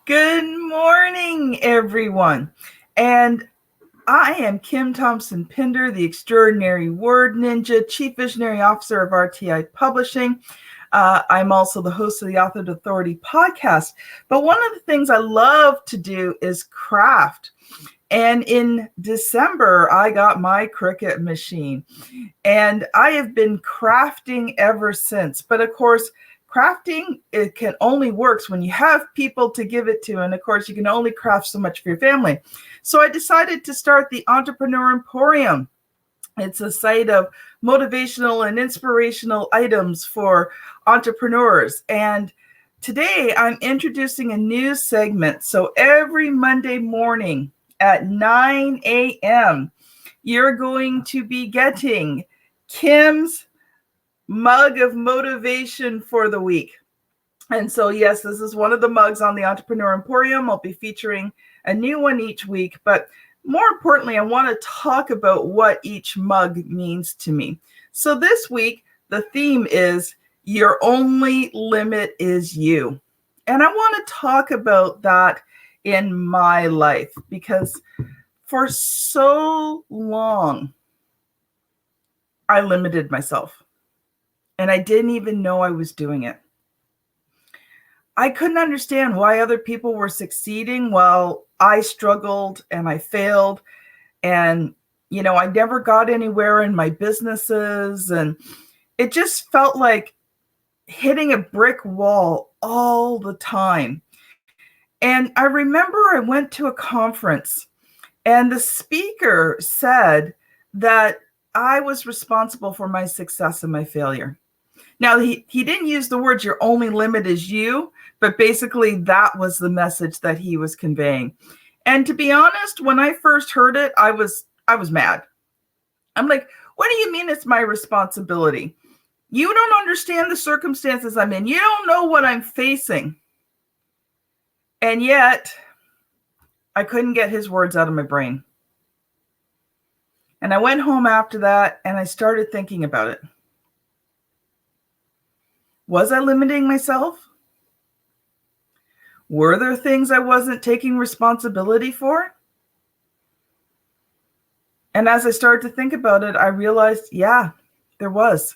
Good morning, everyone. And I am Kim Thompson-Pinder, the extraordinary word ninja, Chief Visionary Officer of RTI Publishing. I'm also the host of the Author Authority podcast. But one of the things I love to do is craft. And in December, I got my Cricut machine. And I have been crafting ever since. But of course, crafting, it can only works when you have people to give it to. And of course, you can only craft so much for your family. So I decided to start the Entrepreneur Emporium. It's a site of motivational and inspirational items for entrepreneurs. And today I'm introducing a new segment. So every Monday morning at 9 a.m., you're going to be getting Kim's mug of motivation for the week. And so, yes, this is one of the mugs on the Entrepreneur Emporium. I'll be featuring a new one each week. But more importantly, I want to talk about what each mug means to me. So this week, the theme is your only limit is you. And I want to talk about that in my life because for so long, I limited myself. And I didn't even know I was doing it. I couldn't understand why other people were succeeding while I struggled and I failed. And, I never got anywhere in my businesses. And it just felt like hitting a brick wall all the time. And I remember I went to a conference and the speaker said that I was responsible for my success and my failure. Now, he didn't use the words, your only limit is you, but basically that was the message that he was conveying. And to be honest, when I first heard it, I was mad. I'm like, what do you mean it's my responsibility? You don't understand the circumstances I'm in. You don't know what I'm facing. And yet, I couldn't get his words out of my brain. And I went home after that and I started thinking about it. Was I limiting myself? Were there things I wasn't taking responsibility for? And as I started to think about it, I realized, yeah, there was.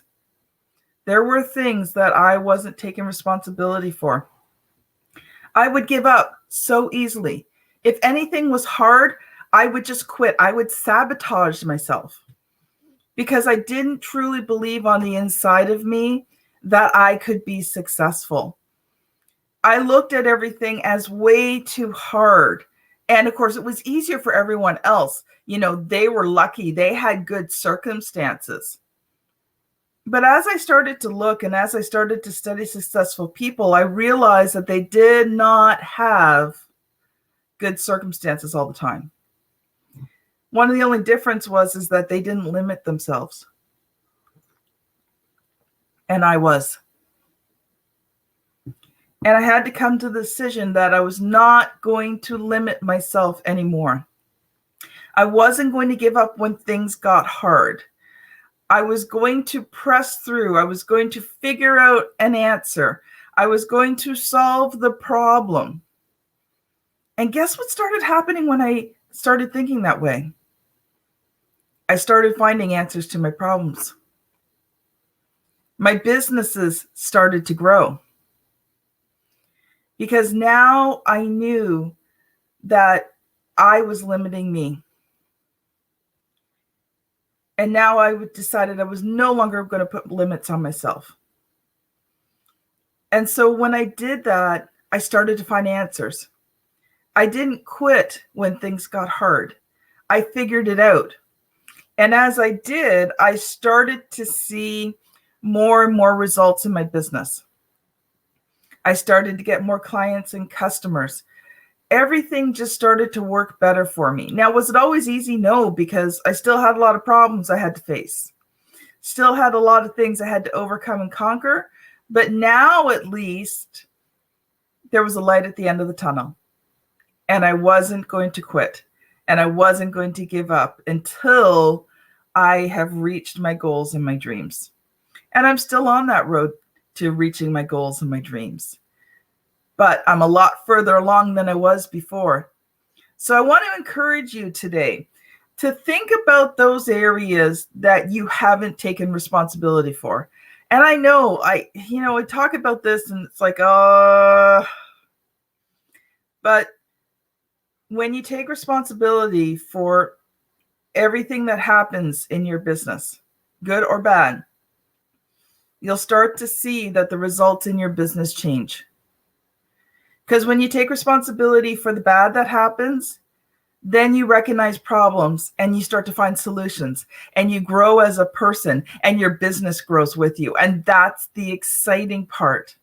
There were things that I wasn't taking responsibility for. I would give up so easily. If anything was hard, I would just quit. I would sabotage myself because I didn't truly believe on the inside of me that I could be successful. I looked at everything as way too hard. And of course, it was easier for everyone else. They were lucky. They had good circumstances. But as I started to look and as I started to study successful people, I realized that they did not have good circumstances all the time. One of the only difference is that they didn't limit themselves. And I was. And I had to come to the decision that I was not going to limit myself anymore. I wasn't going to give up when things got hard. I was going to press through. I was going to figure out an answer. I was going to solve the problem. And guess what started happening when I started thinking that way? I started finding answers to my problems. My businesses started to grow because now I knew that I was limiting me. And now I decided I was no longer going to put limits on myself. And so when I did that, I started to find answers. I didn't quit when things got hard. I figured it out. And as I did, I started to see more and more results in my business. I started to get more clients and customers. Everything just started to work better for me. Now, was it always easy? No, because I still had a lot of problems I had to face. Still had a lot of things I had to overcome and conquer. But now, at least, there was a light at the end of the tunnel. And I wasn't going to quit. And I wasn't going to give up until I have reached my goals and my dreams. And I'm still on that road to reaching my goals and my dreams. but I'm a lot further along than I was before. So I want to encourage you today to think about those areas that you haven't taken responsibility for. And I know I talk about this and it's like, but when you take responsibility for everything that happens in your business, good or bad, you'll start to see that the results in your business change. Because when you take responsibility for the bad that happens, then you recognize problems and you start to find solutions and you grow as a person and your business grows with you. And that's the exciting part.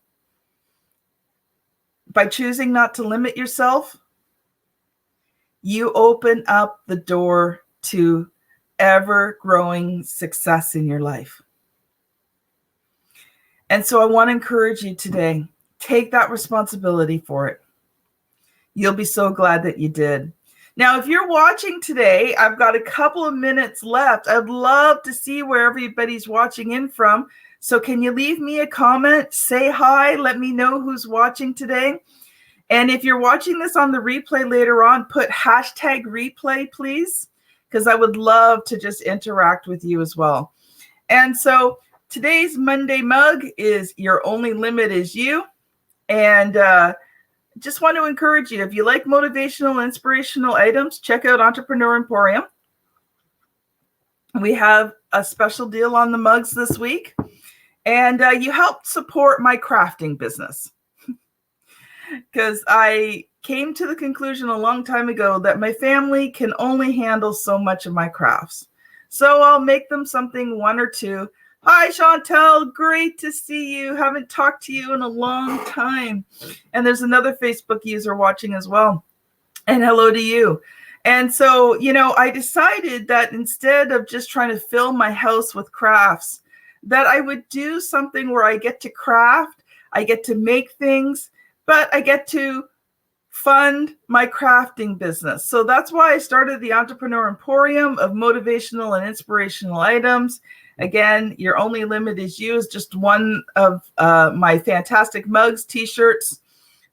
By choosing not to limit yourself, you open up the door to ever-growing success in your life. And so I want to encourage you today, take that responsibility for it. You'll be so glad that you did. Now, if you're watching today, I've got a couple of minutes left. I'd love to see where everybody's watching in from. So can you leave me a comment? Say hi. Let me know who's watching today. And if you're watching this on the replay later on, put hashtag replay, please, because I would love to just interact with you as well. And so today's Monday mug is Your Only Limit Is You. And just want to encourage you, if you like motivational, inspirational items, check out Entrepreneur Emporium. We have a special deal on the mugs this week. And you helped support my crafting business. Because I came to the conclusion a long time ago that my family can only handle so much of my crafts. So I'll make them something, one or two. Hi, Chantel. Great to see you. Haven't talked to you in a long time. And there's another Facebook user watching as well. And hello to you. And so, I decided that instead of just trying to fill my house with crafts, that I would do something where I get to craft, I get to make things, but I get to fund my crafting business. So that's why I started the Entrepreneur Emporium of motivational and inspirational items. Again, Your Only Limit Is You is just one of my fantastic mugs, t-shirts,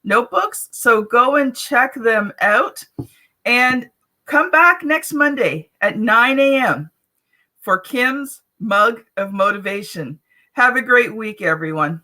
notebooks. So go and check them out and come back next Monday at 9 a.m. for Kim's Mug of Motivation. Have a great week, everyone.